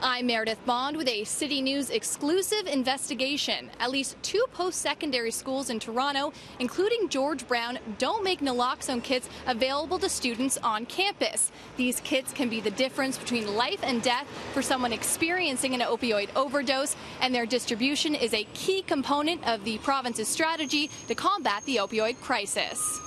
I'm Meredith Bond with a City News exclusive investigation. At least 2 post-secondary schools in Toronto, including George Brown, don't make naloxone kits available to students on campus. These kits can be the difference between life and death for someone experiencing an opioid overdose, and their distribution is a key component of the province's strategy to combat the opioid crisis.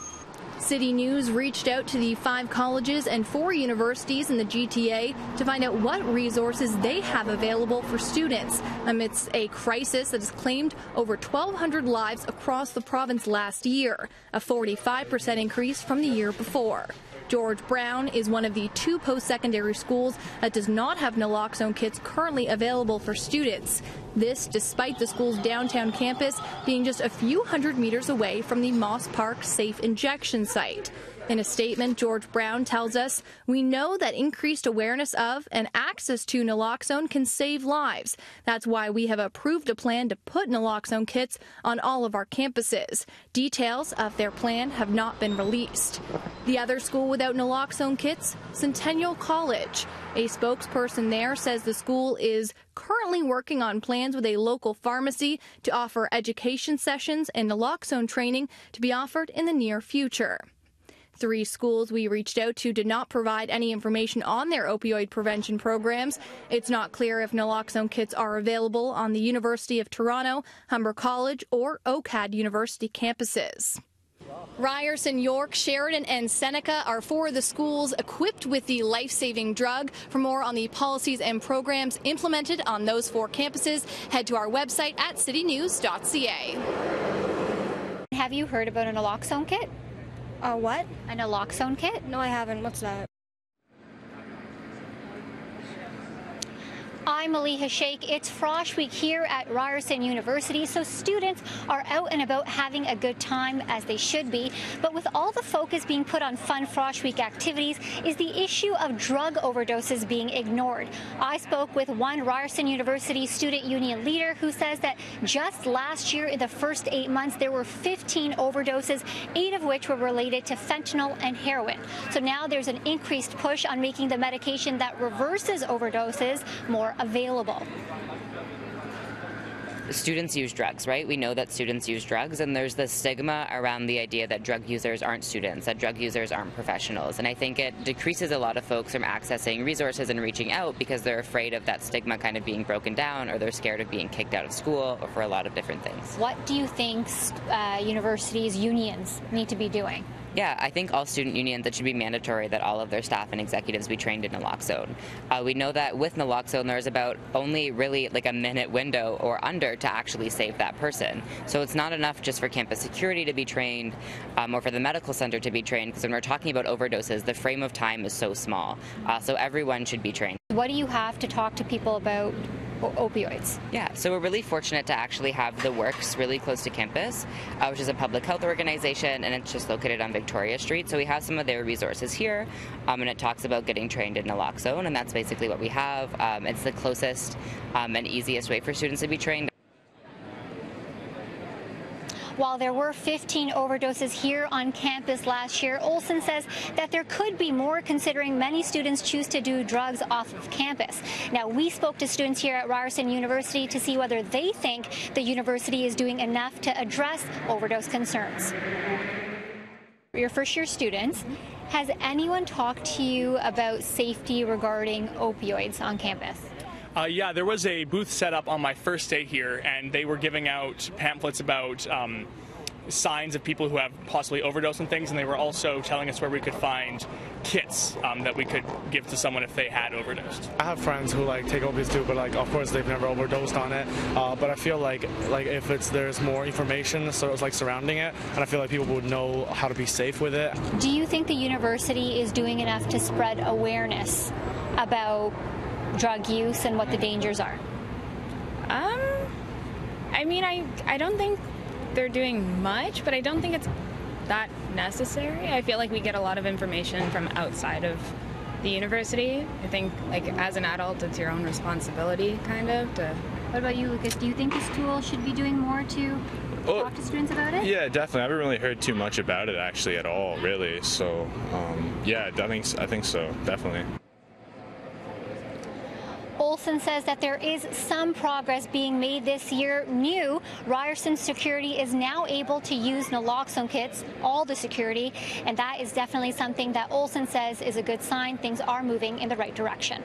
City News reached out to the 5 colleges and 4 universities in the GTA to find out what resources they have available for students amidst a crisis that has claimed over 1,200 lives across the province last year, a 45% increase from the year before. George Brown is one of the 2 post-secondary schools that does not have naloxone kits currently available for students. This despite the school's downtown campus being just a few hundred meters away from the Moss Park safe injection site. In a statement, George Brown tells us, "We know that increased awareness of and access to naloxone can save lives. That's why we have approved a plan to put naloxone kits on all of our campuses. Details of their plan have not been released." The other school without naloxone kits, Centennial College. A spokesperson there says the school is currently working on plans with a local pharmacy to offer education sessions and naloxone training to be offered in the near future. 3 schools we reached out to did not provide any information on their opioid prevention programs. It's not clear if naloxone kits are available on the University of Toronto, Humber College, or OCAD University campuses. Ryerson, York, Sheridan, and Seneca are 4 of the schools equipped with the life-saving drug. For more on the policies and programs implemented on those 4 campuses, head to our website at citynews.ca. Have you heard about a naloxone kit? What? A naloxone kit? No, I haven't. What's that? I'm Maliha Sheikh. It's Frosh Week here at Ryerson University, so students are out and about having a good time, as they should be. But with all the focus being put on fun Frosh Week activities, is the issue of drug overdoses being ignored. I spoke with one Ryerson University student union leader who says that just last year, in the first 8 months, there were 15 overdoses, 8 of which were related to fentanyl and heroin. So now there's an increased push on making the medication that reverses overdoses more available. Students use drugs, right? We know that students use drugs, and there's this stigma around the idea that drug users aren't students, that drug users aren't professionals. And I think it decreases a lot of folks from accessing resources and reaching out because they're afraid of that stigma kind of being broken down, or they're scared of being kicked out of school, or for a lot of different things. What do you think universities, unions need to be doing? Yeah, I think all student unions, it should be mandatory that all of their staff and executives be trained in naloxone. We know that with naloxone, there's about only really like a minute window or under to actually save that person. So it's not enough just for campus security to be trained or for the medical center to be trained, because when we're talking about overdoses, the frame of time is so small. So everyone should be trained. What do you have to talk to people about opioids? Yeah, so we're really fortunate to actually have the Works really close to campus, which is a public health organization, and it's just located on Victoria Street. So we have some of their resources here, and it talks about getting trained in naloxone, and that's basically what we have. It's the closest and easiest way for students to be trained. While there were 15 overdoses here on campus last year, Olson says that there could be more, considering many students choose to do drugs off of campus. Now, we spoke to students here at Ryerson University to see whether they think the university is doing enough to address overdose concerns. Your first-year students, has anyone talked to you about safety regarding opioids on campus? Yeah, there was a booth set up on my first day here, and they were giving out pamphlets about signs of people who have possibly overdosed and things, and they were also telling us where we could find kits that we could give to someone if they had overdosed. I have friends who take opiates too, but of course they've never overdosed on it. But I feel like if there's more information surrounding it, and I feel like people would know how to be safe with it. Do you think the university is doing enough to spread awareness about drug use and what the dangers are? I mean, I don't think they're doing much, but I don't think it's that necessary. I feel like we get a lot of information from outside of the university. I think, as an adult, it's your own responsibility, kind of, to... What about you, Lucas? Do you think the school should be doing more to talk to students about it? Yeah, definitely. I haven't really heard too much about it, actually, at all, really. So, yeah, I think so, definitely. Olson says that there is some progress being made this year. New, Ryerson Security is now able to use naloxone kits, all the security, and that is definitely something that Olson says is a good sign. Things are moving in the right direction.